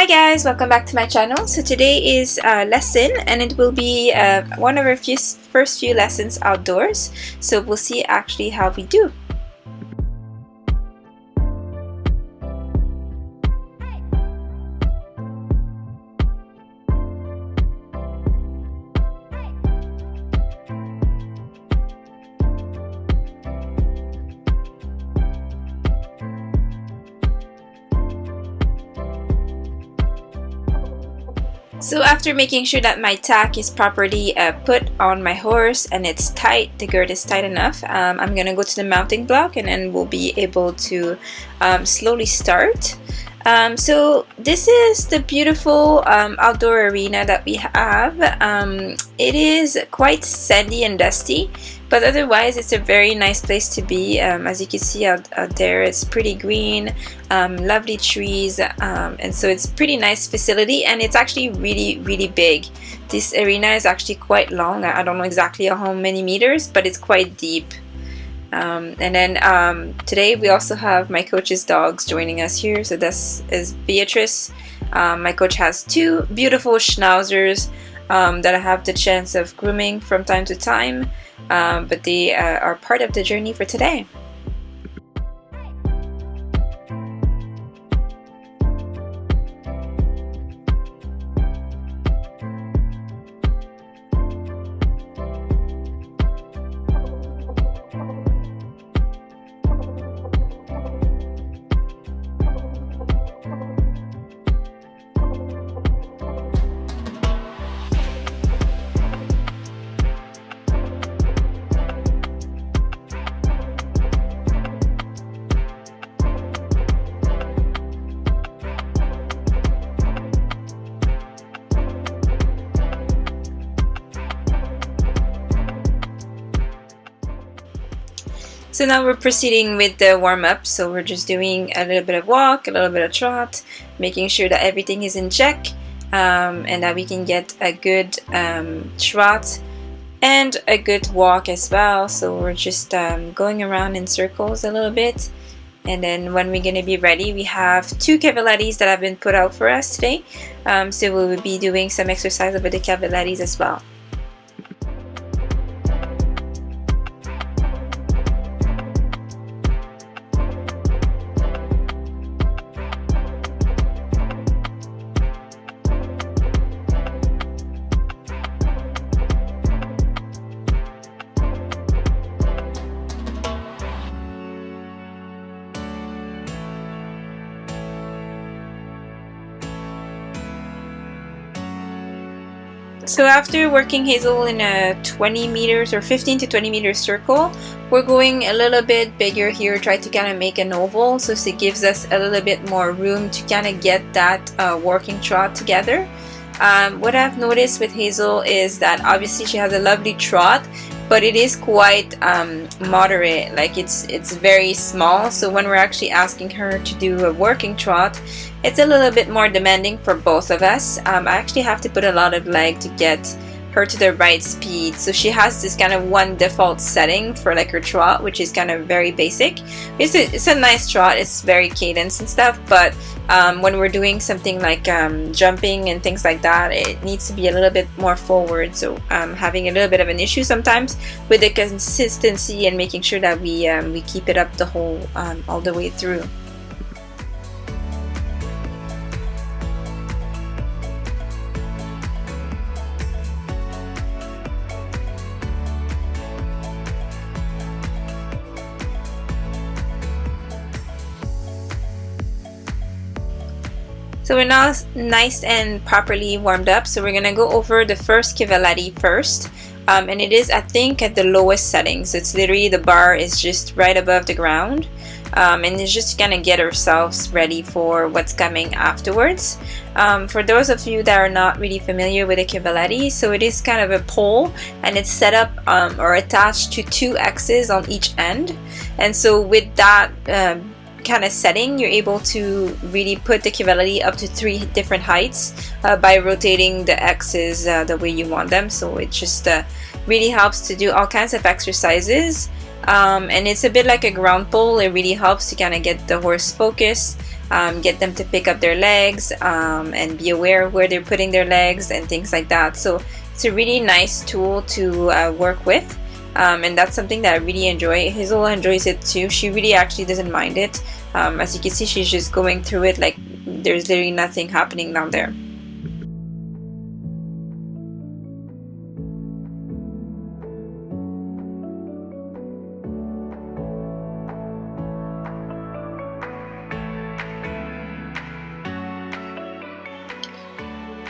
guys, welcome back to my channel. So today is a lesson and it will be one of our first few lessons outdoors. So we'll see actually how we do. So after making sure that my tack is properly put on my horse and it's tight, the girth is tight enough, I'm gonna go to the mounting block and then we'll be able to slowly start. So this is the beautiful outdoor arena that we have. It is quite sandy and dusty, but otherwise it's a very nice place to be. As you can see out there, it's pretty green, lovely trees, and so it's a pretty nice facility, and it's actually really big. This arena is actually quite long. I don't know exactly how many meters, but it's quite deep. And then today we also have my coach's dogs joining us here. So this is Beatrice. My coach has two beautiful schnauzers that I have the chance of grooming from time to time, but they are part of the journey for today. So now we're proceeding with the warm-up. So we're just doing a little bit of walk, a little bit of trot, making sure that everything is in check, and that we can get a good trot and a good walk as well. So we're just going around in circles a little bit, and then when we're going to be ready, we have two cavallettis that have been put out for us today. So we will be doing some exercise over the cavallettis as well. So after working Hazel in a 20 meters or 15 to 20 meter circle, we're going a little bit bigger here, try to kind of make an oval, so it gives us a little bit more room to kind of get that working trot together. What I've noticed with Hazel is that obviously she has a lovely trot, but it is quite moderate, like it's very small. So when we're actually asking her to do a working trot, it's a little bit more demanding for both of us. I actually have to put a lot of leg to get her to the right speed. So she has this kind of one default setting for like her trot, which is kind of very basic. It's a nice trot, it's very cadenced and stuff, but when we're doing something like jumping and things like that, it needs to be a little bit more forward. So having a little bit of an issue sometimes with the consistency and making sure that we keep it up the whole all the way through. So we're now nice and properly warmed up. So we're gonna go over the first cavaletti first, and it is, I think, at the lowest setting. So it's literally the bar is just right above the ground, and it's just gonna get ourselves ready for what's coming afterwards. For those of you that are not really familiar with a cavaletti, so it is kind of a pole, and it's set up or attached to two X's on each end, and so with that kind of setting, you're able to really put the cavaletti up to 3 different heights by rotating the X's the way you want them. So it just really helps to do all kinds of exercises, and it's a bit like a ground pole. It really helps to kind of get the horse focused get them to pick up their legs, and be aware of where they're putting their legs and things like that. So it's a really nice tool to work with, and that's something that I really enjoy. Hazel enjoys it too. She really actually doesn't mind it. As you can see, she's just going through it like there's literally nothing happening down there.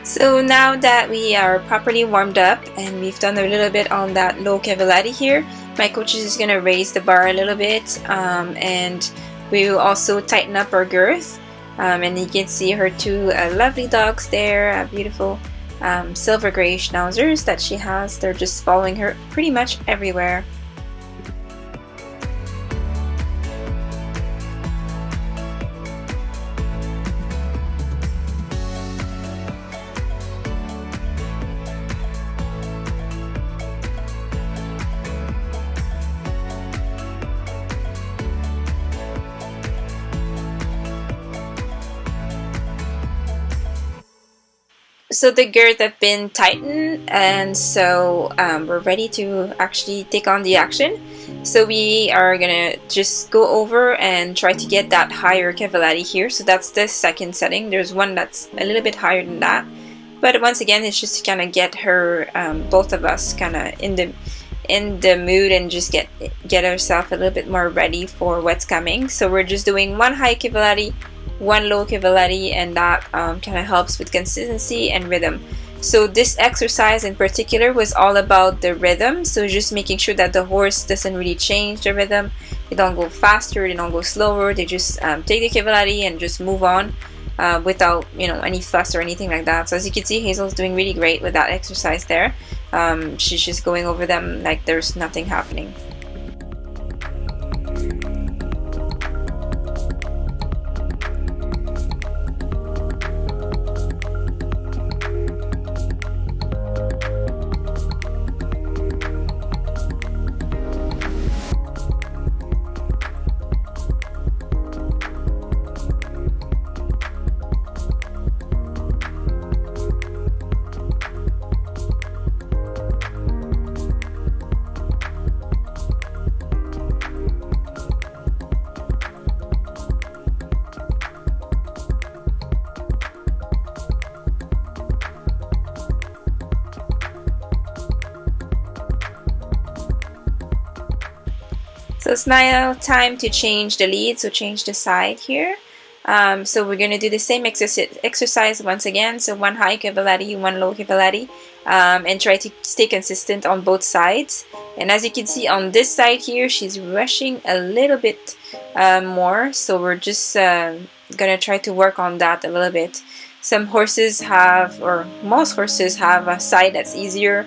So now that we are properly warmed up and we've done a little bit on that low cavallati here, my coach is just going to raise the bar a little bit, and we will also tighten up our girth. And you can see her two lovely dogs there, beautiful silver gray schnauzers that she has. They're just following her pretty much everywhere. So the girth have been tightened, and so we're ready to actually take on the action. So we are gonna just go over and try to get that higher cavallati here. So that's the second setting. There's one that's a little bit higher than that, but once again, it's just to kind of get her, both of us, kind of in the mood and just get ourselves a little bit more ready for what's coming. So we're just doing one high cavallati, one low cavallati, and that kind of helps with consistency and rhythm. So this exercise in particular was all about the rhythm, so just making sure that the horse doesn't really change the rhythm. They don't go faster, they don't go slower, they just take the cavallati and just move on without, you know, any fuss or anything like that. So as you can see, Hazel's doing really great with that exercise there. She's just going over them like there's nothing happening. So it's now time to change the lead, so change the side here. So we're going to do the same exercise once again. So one high cavallati, one low cavallati, and try to stay consistent on both sides. And as you can see on this side here, she's rushing a little bit more. So we're just going to try to work on that a little bit. Some horses have, or most horses have, a side that's easier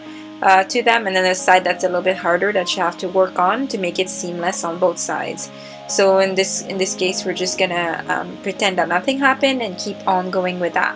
to them, and then a side that's a little bit harder that you have to work on to make it seamless on both sides. So in this case, we're just gonna pretend that nothing happened and keep on going with that.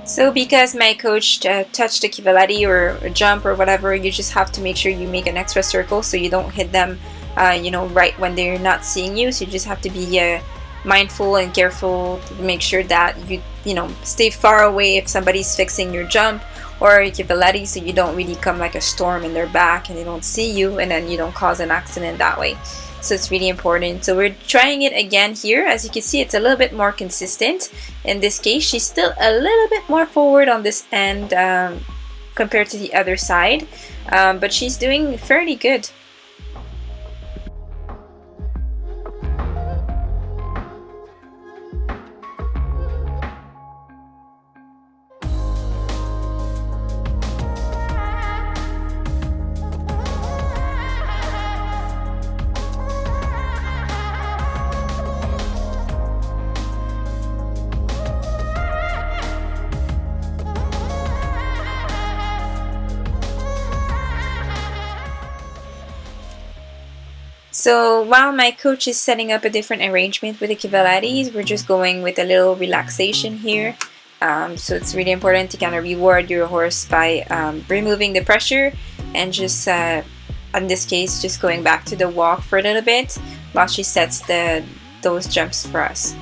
So because my coach touched the cavallati or a jump or whatever, you just have to make sure you make an extra circle so you don't hit them, you know, right when they're not seeing you. So you just have to be mindful and careful to make sure that you know, stay far away if somebody's fixing your jump or your cavallati, so you don't really come like a storm in their back and they don't see you, and then you don't cause an accident that way. So it's really important. So we're trying it again here. As you can see, it's a little bit more consistent. In this case, she's still a little bit more forward on this end compared to the other side, but she's doing fairly good. So while my coach is setting up a different arrangement with the cavalites, we're just going with a little relaxation here. So it's really important to kind of reward your horse by removing the pressure and just, in this case, just going back to the walk for a little bit while she sets those jumps for us.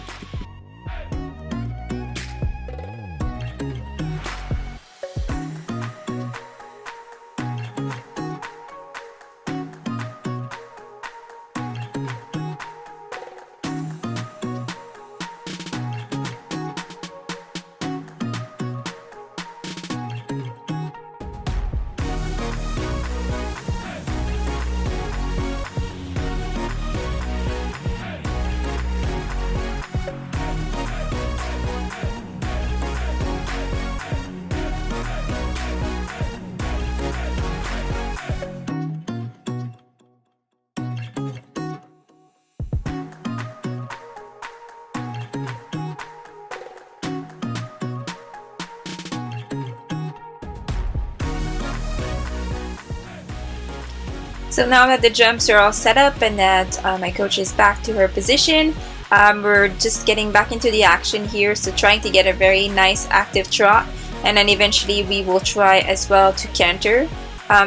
So now that the jumps are all set up and that my coach is back to her position, we're just getting back into the action here, so trying to get a very nice active trot, and then eventually we will try as well to canter.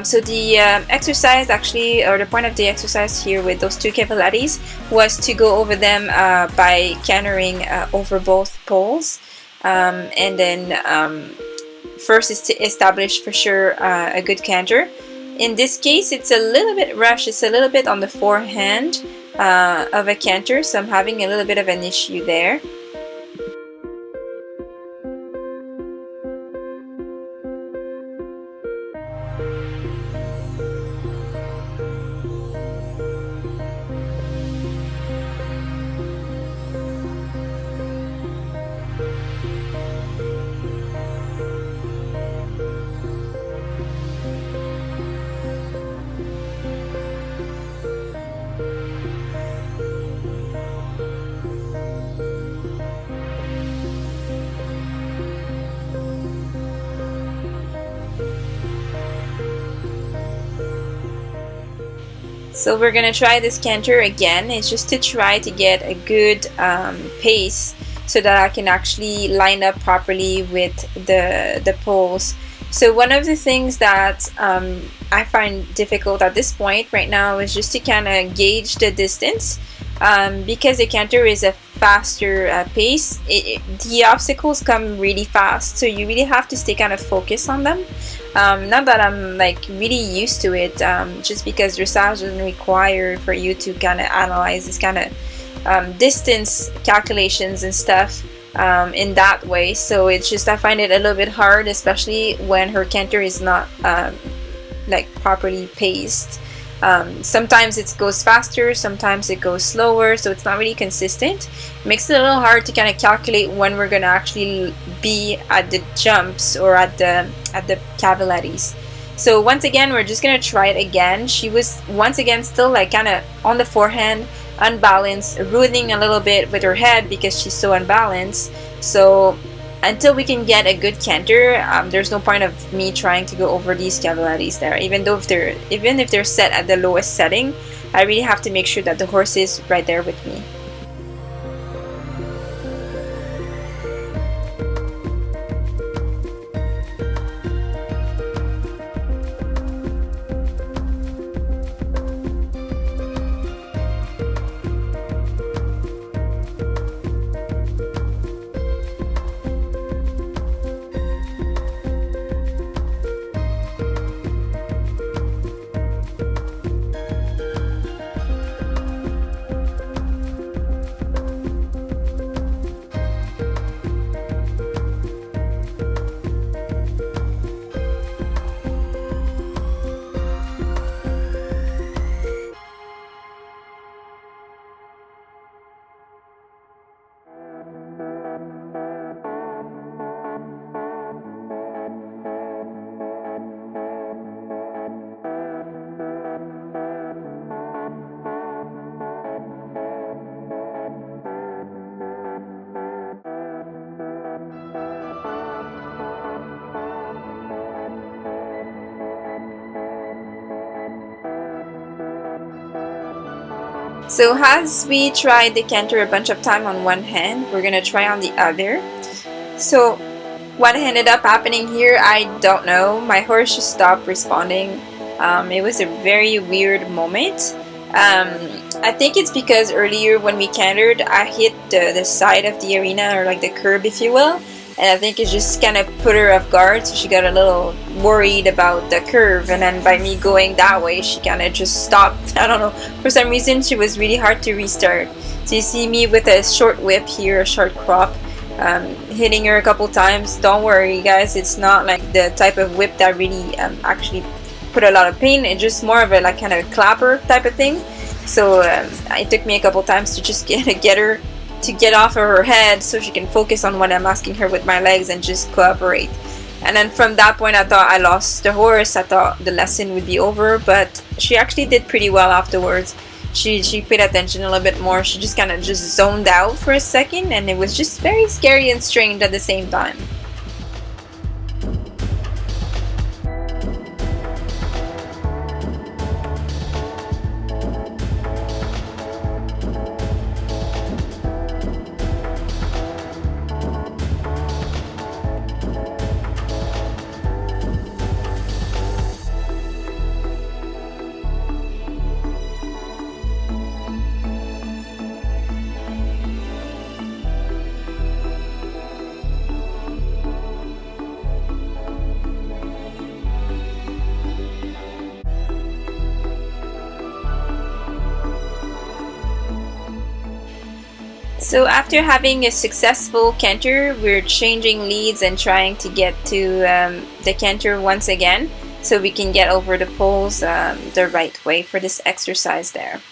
So the exercise actually, or the point of the exercise here with those two cavalites was to go over them by cantering over both poles, and then first is to establish for sure a good canter. In this case, it's a little bit rushed. It's a little bit on the forehand of a canter, so I'm having a little bit of an issue there. So we're gonna try this canter again. It's just to try to get a good pace so that I can actually line up properly with the poles. So one of the things that I find difficult at this point right now is just to kind of gauge the distance, because the canter is a faster pace. The obstacles come really fast, so you really have to stay kind of focused on them. Not that I'm like really used to it, just because dressage doesn't require for you to kind of analyze this kind of distance calculations and stuff in that way. So it's just, I find it a little bit hard, especially when her canter is not like properly paced. Sometimes it goes faster, sometimes it goes slower, so it's not really consistent. It makes it a little hard to kind of calculate when we're gonna actually be at the jumps or at the cavalites. So once again, we're just gonna try it again. She was once again still like kind of on the forehand, unbalanced, ruining a little bit with her head because she's so unbalanced. So until we can get a good canter, there's no point of me trying to go over these cavalites there. Even if they're set at the lowest setting, I really have to make sure that the horse is right there with me. So as we tried the canter a bunch of time on one hand, we're gonna try on the other. So what ended up happening here, I don't know. My horse just stopped responding. It was a very weird moment. I think it's because earlier when we cantered, I hit the side of the arena, or like the curb, if you will. And I think it just kind of put her off guard, so she got a little worried about the curve. And then by me going that way, she kind of just stopped. I don't know. For some reason, she was really hard to restart. So you see me with a short whip here, a short crop, hitting her a couple times. Don't worry, guys. It's not like the type of whip that really actually put a lot of pain. It's just more of a like kind of a clapper type of thing. So it took me a couple times to just get her to get off of her head so she can focus on what I'm asking her with my legs and just cooperate. And then from that point, I thought I lost the horse. I thought the lesson would be over, but she actually did pretty well afterwards. She paid attention a little bit more. She just kind of just zoned out for a second, and it was just very scary and strange at the same time. So after having a successful canter, we're changing leads and trying to get to the canter once again, so we can get over the poles the right way for this exercise there.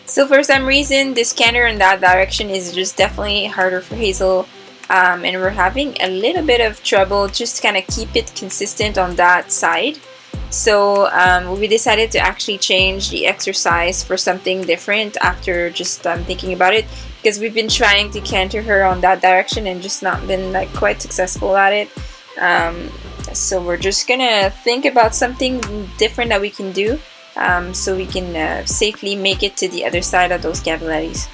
So for some reason, this canter in that direction is just definitely harder for Hazel, and we're having a little bit of trouble just to kind of keep it consistent on that side. So we decided to actually change the exercise for something different after just thinking about it, because we've been trying to canter her on that direction and just not been like quite successful at it. So we're just gonna think about something different that we can do. So we can safely make it to the other side of those capillaries.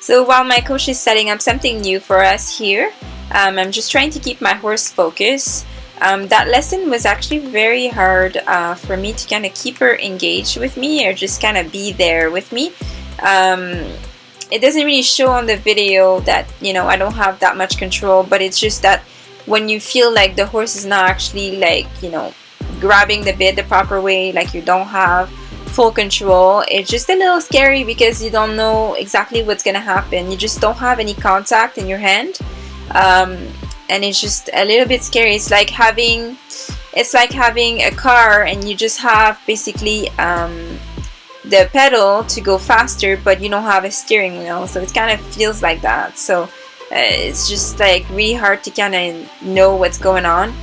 So while my coach is setting up something new for us here, I'm just trying to keep my horse focused. That lesson was actually very hard for me to kind of keep her engaged with me, or just kind of be there with me. It doesn't really show on the video that, you know, I don't have that much control, but it's just that when you feel like the horse is not actually like, you know, grabbing the bit the proper way, like you don't have full control, it's just a little scary because you don't know exactly what's gonna happen. You just don't have any contact in your hand. And it's just a little bit scary. It's like having a car and you just have basically the pedal to go faster, but you don't have a steering wheel, so it kind of feels like that. So it's just like really hard to kind of know what's going on.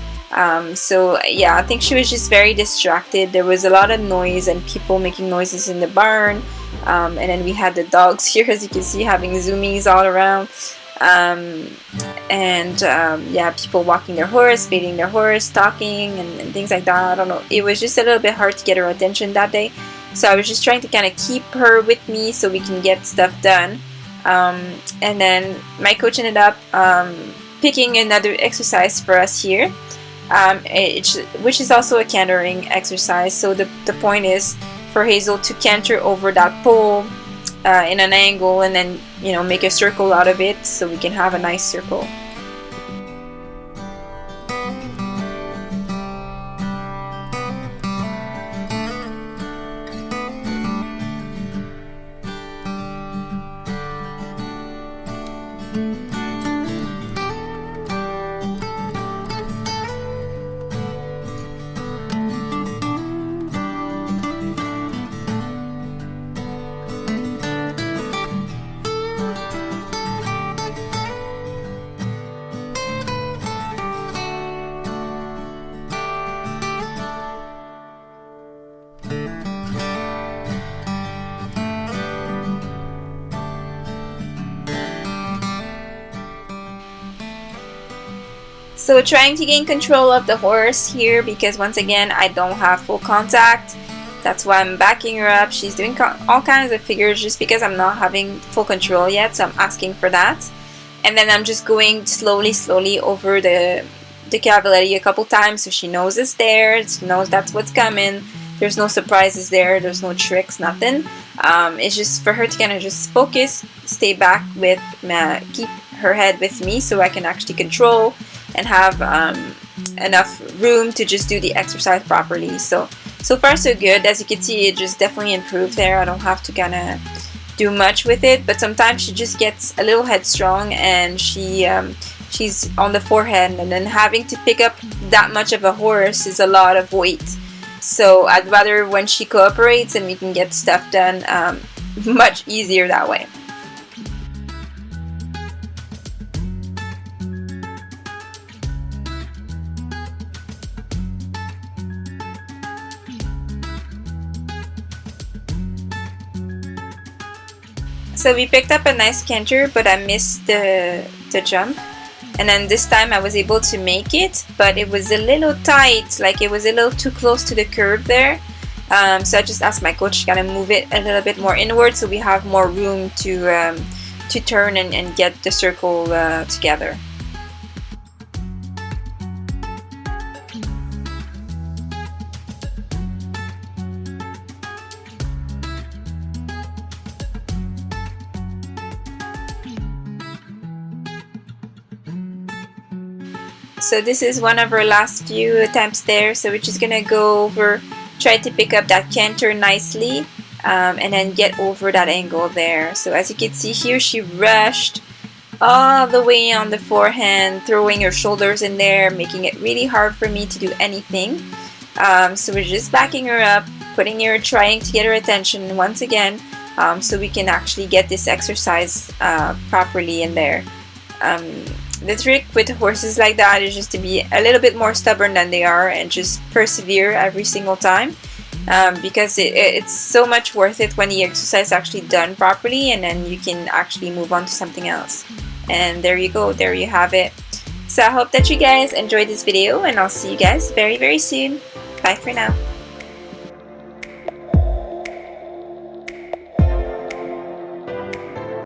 So yeah, I think she was just very distracted. There was a lot of noise and people making noises in the barn, and then we had the dogs here, as you can see, having zoomies all around. Yeah, people walking their horse, feeding their horse, talking, and things like that. I don't know. It was just a little bit hard to get her attention that day. So I was just trying to kind of keep her with me so we can get stuff done. And then my coach ended up picking another exercise for us here, which is also a cantering exercise. So the point is for Hazel to canter over that pole in an angle, and then, you know, make a circle out of it so we can have a nice circle. So trying to gain control of the horse here, because once again I don't have full contact. That's why I'm backing her up. She's doing all kinds of figures just because I'm not having full control yet, so I'm asking for that. And then I'm just going slowly over the cavallari a couple times so she knows it's there, she knows that's what's coming. There's no surprises there, there's no tricks, nothing. It's just for her to kind of just focus, stay back with, keep her head with me so I can actually control and have enough room to just do the exercise properly. So far so good. As you can see, it just definitely improved there. I don't have to kind of do much with it, but sometimes she just gets a little headstrong and she's on the forehead, and then having to pick up that much of a horse is a lot of weight. So I'd rather when she cooperates and we can get stuff done much easier that way. So we picked up a nice canter, but I missed the jump. And then this time I was able to make it, but it was a little tight, like it was a little too close to the curb there. So I just asked my coach to kind of move it a little bit more inward so we have more room to turn and get the circle together. So this is one of our last few attempts there, so we're just gonna go over, try to pick up that canter nicely, and then get over that angle there. So as you can see here, she rushed all the way on the forehand, throwing her shoulders in there, making it really hard for me to do anything. So we're just backing her up, putting her, trying to get her attention once again, so we can actually get this exercise properly in there. The trick with horses like that is just to be a little bit more stubborn than they are and just persevere every single time, because it's so much worth it when the exercise is actually done properly, and then you can actually move on to something else. And there you go, there you have it. So I hope that you guys enjoyed this video, and I'll see you guys very soon. Bye for now.